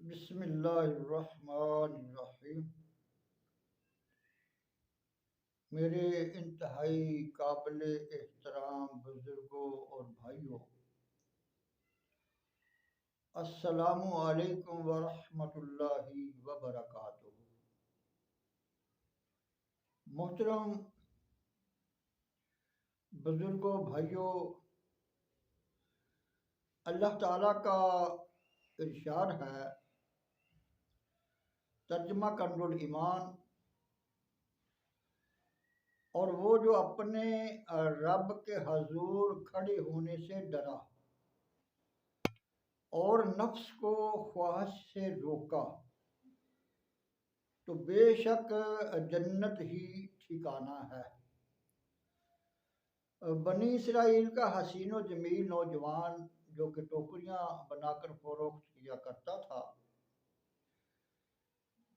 बिस्मिल्लाहिर्रहमानिर्रहीम। मेरे इंतहाई काबिल एहतराम बुजुर्गों और भाइयों, अस्सलामु अलैकुम वरहमतुल्लाहि वबरकातुहू। मोहतरम बुजुर्गों भाइयों, अल्लाह ताला का इरशाद है, तर्जुमा कंजुल ईमान, और वो जो अपने रब के हजूर खड़े होने से डरा और नफ्स को ख्वाहिश से रोका तो बेशक जन्नत ही ठिकाना है। बनी इसराइल का हसीन व जमील नौजवान जो कि टोकरियां बनाकर फरोख्त किया करता था,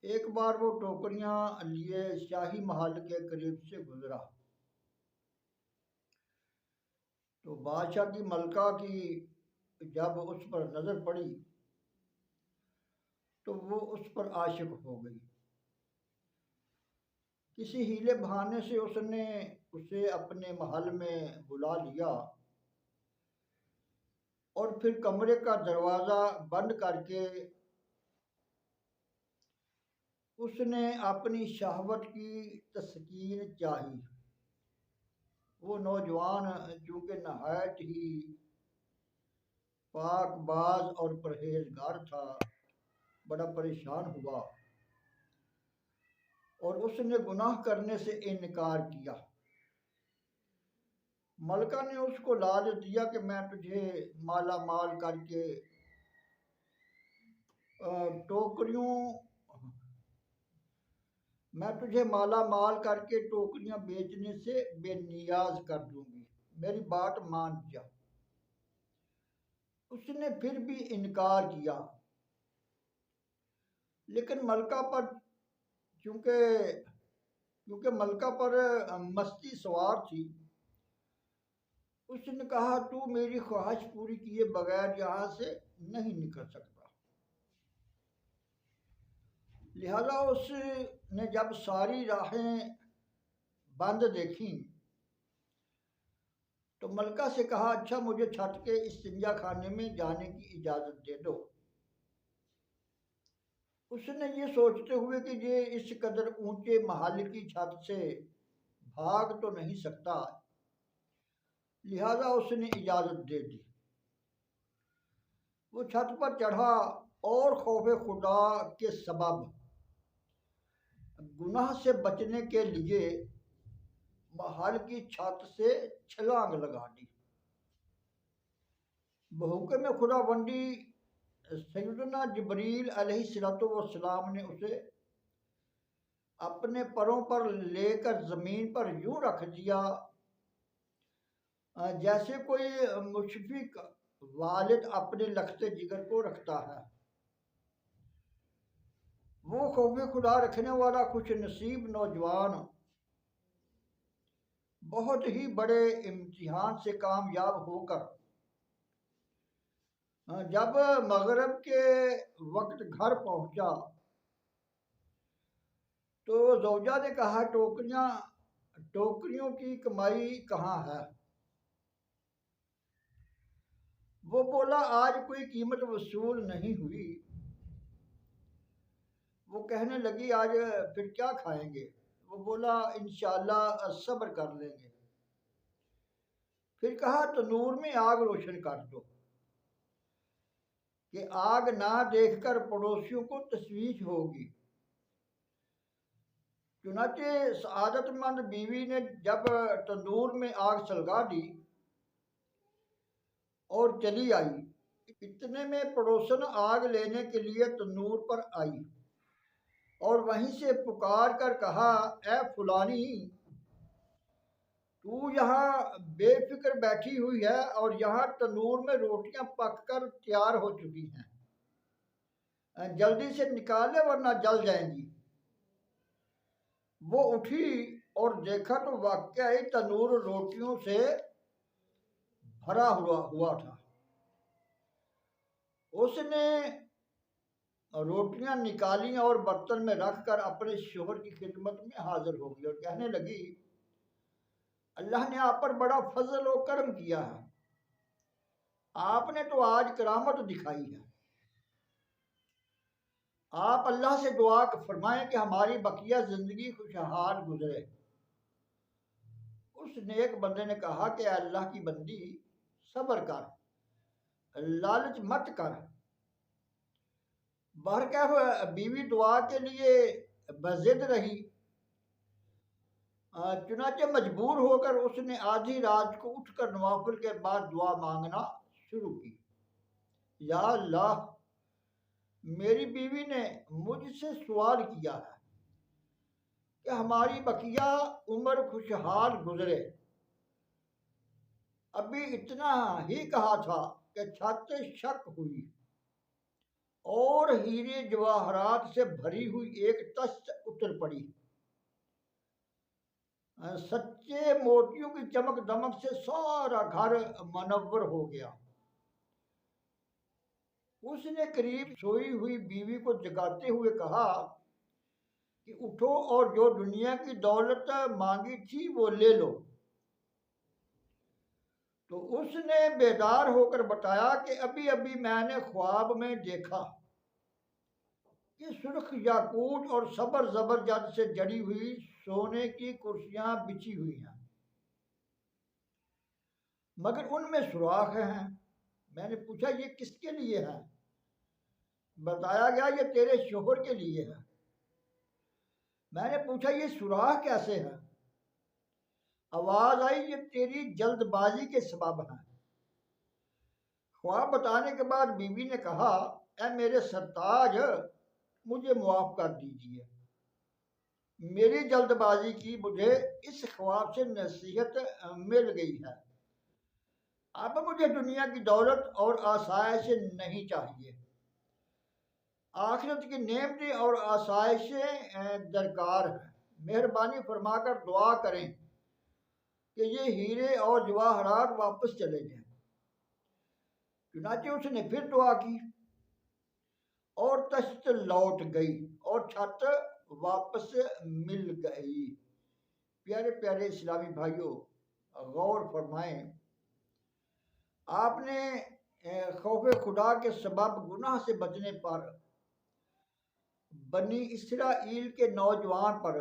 एक बार वो टोकरियां लिए शाही महल के करीब से गुजरा तो बादशाह की मलका की जब उस पर नजर पड़ी तो वो उस पर आशिक हो गई। किसी हीले बहाने से उसने उसे अपने महल में बुला लिया और फिर कमरे का दरवाज़ा बंद करके उसने अपनी शहवत की तस्कीन चाही। वो नौजवान चूँकि नहायत ही पाकबाज और परहेजगार था, बड़ा परेशान हुआ और उसने गुनाह करने से इनकार किया। मलका ने उसको लालच दिया कि मैं तुझे माला माल करके टोकरियों मैं तुझे माला माल करके टोकरियां बेचने से बेनियाज कर दूंगी, मेरी बात मान जा। उसने फिर भी इनकार किया, लेकिन मलका पर क्योंकि क्योंकि मलका पर मस्ती सवार थी, उसने कहा तू मेरी ख्वाहिश पूरी किए बगैर यहाँ से नहीं निकल सकता। लिहाजा उसने जब सारी राहें बंद देखी तो मलका से कहा, अच्छा मुझे छत के इस्तिंजा खाने में जाने की इजाज़त दे दो। उसने ये सोचते हुए कि ये इस कदर ऊंचे महल की छत से भाग तो नहीं सकता, लिहाजा उसने इजाज़त दे दी। वो छत पर चढ़ा और खौफे खुदा के सबब गुनाह से बचने के लिए महल की छत से छलांग लगा दी। बहुकम खुदाबंदी सैयदना जिब्रील अलैहिस्सलाम ने उसे अपने परों पर लेकर जमीन पर यूं रख दिया जैसे कोई मुशफिक वालिद अपने लखते जिगर को रखता है। वो खौफ खुदा रखने वाला खुश नसीब नौजवान बहुत ही बड़े इम्तिहान से कामयाब होकर जब मगरब के वक्त घर पहुंचा तो जौजा ने कहा, टोकरियों की कमाई कहाँ है? वो बोला, आज कोई कीमत वसूल नहीं हुई। वो कहने लगी, आज फिर क्या खाएंगे? वो बोला, इंशाअल्लाह सब्र कर लेंगे। फिर कहा, तनूर में आग रोशन कर दो कि आग ना देखकर पड़ोसियों को तशवीश होगी। चुनाचे सआदतमंद बीवी ने जब तंदूर में आग सलगा दी और चली आई, इतने में पड़ोसन आग लेने के लिए तंदूर पर आई और वहीं से पुकार कर कहा, ए फुलानी, तू यहाँ बेफिक्र बैठी हुई है और यहाँ तंदूर में रोटियां पककर तैयार हो चुकी हैं, जल्दी से निकाल ले वरना जल जाएंगी। वो उठी और देखा तो वाकई तंदूर रोटियों से भरा हुआ था। उसने और रोटियां निकाली और बर्तन में रखकर अपने शोहर की खिदमत में हाजिर हो गई और कहने लगी, अल्लाह ने आप पर बड़ा फजल और करम किया है। आपने तो आज करामत दिखाई है। आप अल्लाह से दुआ फरमाएं कि हमारी बकिया जिंदगी खुशहाल गुजरे। उस नेक बंदे ने कहा कि अल्लाह की बंदी, सब्र कर, लालच मत कर। बहरकैफ बीवी दुआ के लिए बजिद रही। चुनाचे मजबूर होकर उसने आधी रात को उठकर नवाफिल के बाद दुआ मांगना शुरू की। या अल्लाह, मेरी बीवी ने मुझसे सवाल किया है कि हमारी बकिया उम्र खुशहाल गुजरे। अभी इतना ही कहा था कि छत शक हुई और हीरे जवाहरात से भरी हुई एक तश्त उतर पड़ी। सच्चे मोतियों की चमक दमक से सारा घर मनव्वर हो गया। उसने करीब सोई हुई बीवी को जगाते हुए कहा कि उठो और जो दुनिया की दौलत मांगी थी वो ले लो। तो उसने बेदार होकर बताया कि अभी अभी मैंने ख्वाब में देखा कि सुर्ख याकूत और सबर जबरदस्त से जड़ी हुई सोने की कुर्सियां बिछी हुई हैं, मगर उनमें सुराख हैं। मैंने पूछा, ये किसके लिए है? बताया गया, ये तेरे शोहर के लिए है। मैंने पूछा, ये सुराख कैसे है? आवाज आई, ये तेरी जल्दबाजी के सबब है। ख्वाब बताने के बाद बीवी ने कहा, ऐ मेरे सरताज, मुझे मुआफ कर दीजिए। मेरी जल्दबाजी की मुझे इस ख्वाब से नसीहत मिल गई है। अब मुझे दुनिया की दौलत और आसाइश नहीं चाहिए। आखिरत की नेमतें और आसाइशें दरकार हैं। मेहरबानी फरमाकर दुआ करें कि ये हीरे और जवाहरात वापस चले जाएं। चुनाचे उसने फिर दुआ की और तश्त लौट गई और छत वापस मिल गई। प्यारे प्यारे इस्लामी भाइयों, गौर फरमाएं, आपने खौफ खुदा के सबब गुनाह से बचने पर बनी इसराइल के नौजवान पर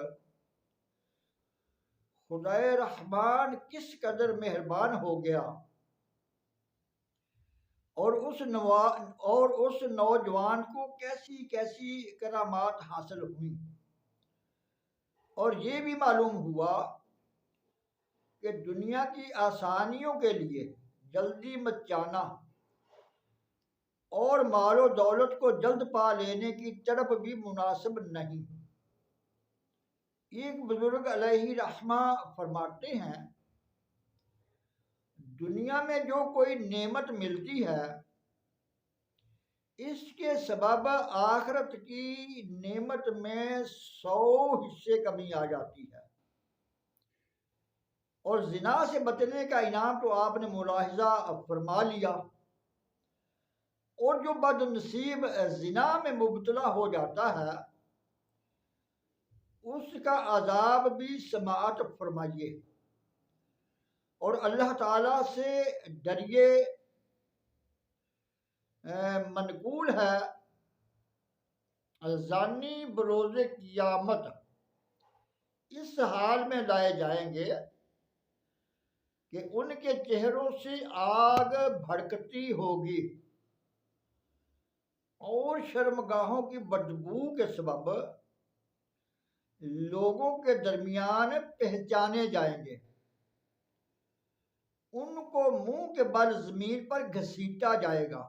खुदाए रहमान किस कदर मेहरबान हो गया और उस नौजवान को कैसी कैसी करामात हासिल हुई। और ये भी मालूम हुआ कि दुनिया की आसानियों के लिए जल्दी मत जाना और मालो दौलत को जल्द पा लेने की तड़प भी मुनासिब नहीं। एक बुजुर्ग अलैहि रहमा फरमाते हैं, दुनिया में जो कोई नेमत मिलती है इसके सबब आखिरत की नेमत में 100 हिस्से कमी आ जाती है। और जिना से बचने का इनाम तो आपने मुलाहिजा फरमा लिया। और जो बदनसीब जिना में मुबतला हो जाता है उसका अजाब भी समाअत फरमाइए और अल्लाह ताला से डरिए। मनकूल है, जानी बरोज़े क़ियामत इस हाल में लाए जाएंगे कि उनके चेहरों से आग भड़कती होगी और शर्मगाहों की बदबू के सबब लोगों के दरमियान पहचाने जाएंगे। उनको मुंह के बल जमीन पर घसीटा जाएगा।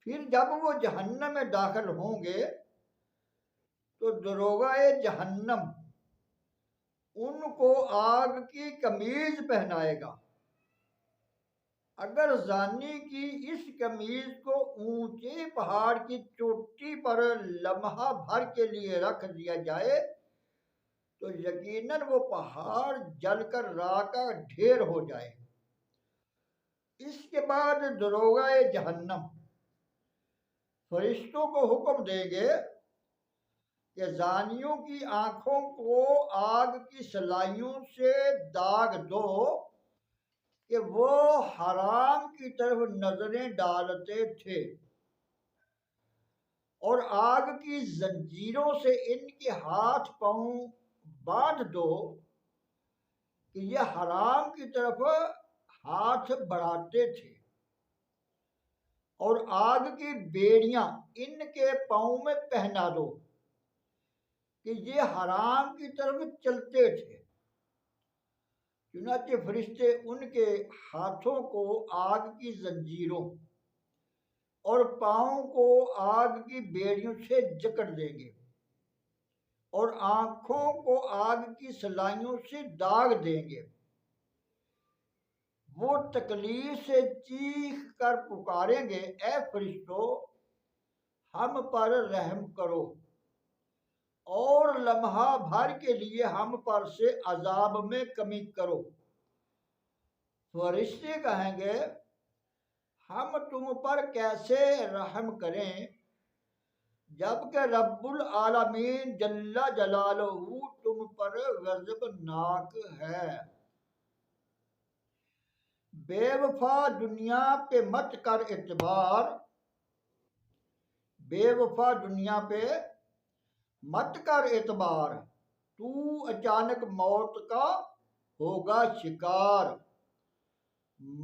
फिर जब वो जहन्नम में दाखिल होंगे तो दरोगाए जहन्नम उनको आग की कमीज पहनाएगा। अगर जानी की इस कमीज को ऊंचे पहाड़ की चोटी पर लम्हा भर के लिए रख दिया जाए तो यकीनन वो पहाड़ जलकर राख का ढेर हो जाए। इसके बाद दरोगाए जहन्नम फरिश्तों को हुक्म देंगे कि जानियों की आंखों को आग की सलाइयों से दाग दो कि वो हराम की तरफ नजरें डालते थे, और आग की जंजीरों से इनके हाथ पांव बांध दो कि ये हराम की तरफ हाथ बढ़ाते थे, और आग की बेड़ियां इनके पांव में पहना दो कि ये हराम की तरफ चलते थे। चुनाचे फरिश्ते उनके हाथों को आग की जंजीरों और पांव को आग की बेड़ियों से जकड़ देंगे, और आंखों को आग की सलाइयों से दाग देंगे। वो तकलीफ से चीख कर पुकारेंगे, ए फरिश्तों, हम पर रहम करो और लम्हा भर के लिए हम पर से अजाब में कमी करो। फरिश्ते कहेंगे, हम तुम पर कैसे रहम करें जबकि रब्बुल आलमीन जल्ला जलालहू तुम पर गज़बनाक है। बेवफा दुनिया पे मत कर एतबार, बेवफा दुनिया पे मत कर एतबार, तू अचानक मौत का होगा शिकार।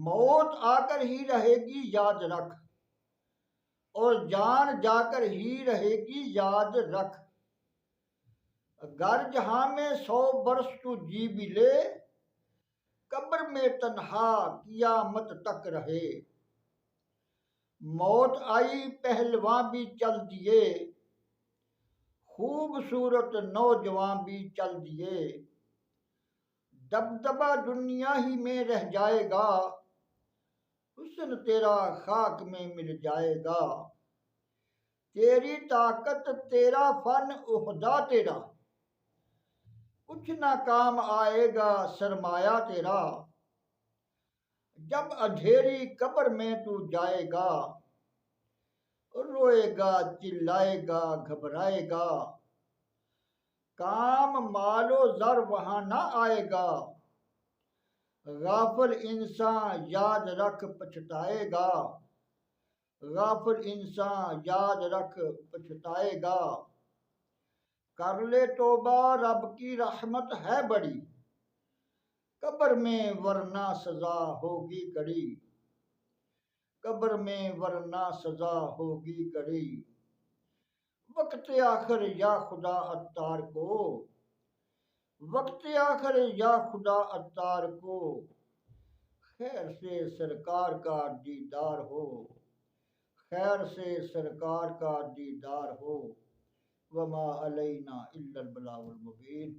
मौत आकर ही रहेगी याद रख, और जान जाकर ही रहेगी याद रख। अगर जहां में 100 बरस तू जी भी ले, कब्र में तन्हा कियामत तक रहे। मौत आई पहलवान भी चल दिए, खूबसूरत नौजवान भी चल दिए। दबदबा दुनिया ही में रह जाएगा, हुस्न तेरा खाक में मिल जाएगा। तेरी ताकत तेरा फन उहदा तेरा, कुछ ना काम आएगा सरमाया तेरा। जब अंधेरी कब्र में तू जाएगा, रोएगा चिल्लाएगा घबराएगा। काम मालो जर वहां ना आएगा, गाफिल इंसान याद रख पछताएगा। गाफिल इंसान याद रख पछताएगा। कर ले तौबा रब की रहमत है बड़ी, कब्र में वरना सजा होगी कड़ी। कब्र में वरना सजा होगी कड़ी। वक्त आखिर या खुदा अत्तार को, वक्त आखिर या खुदा अत्तार को, खैर से सरकार का दीदार हो, खैर से सरकार का दीदार हो। वमा अलैना इल्लल बलागुल मुबीन।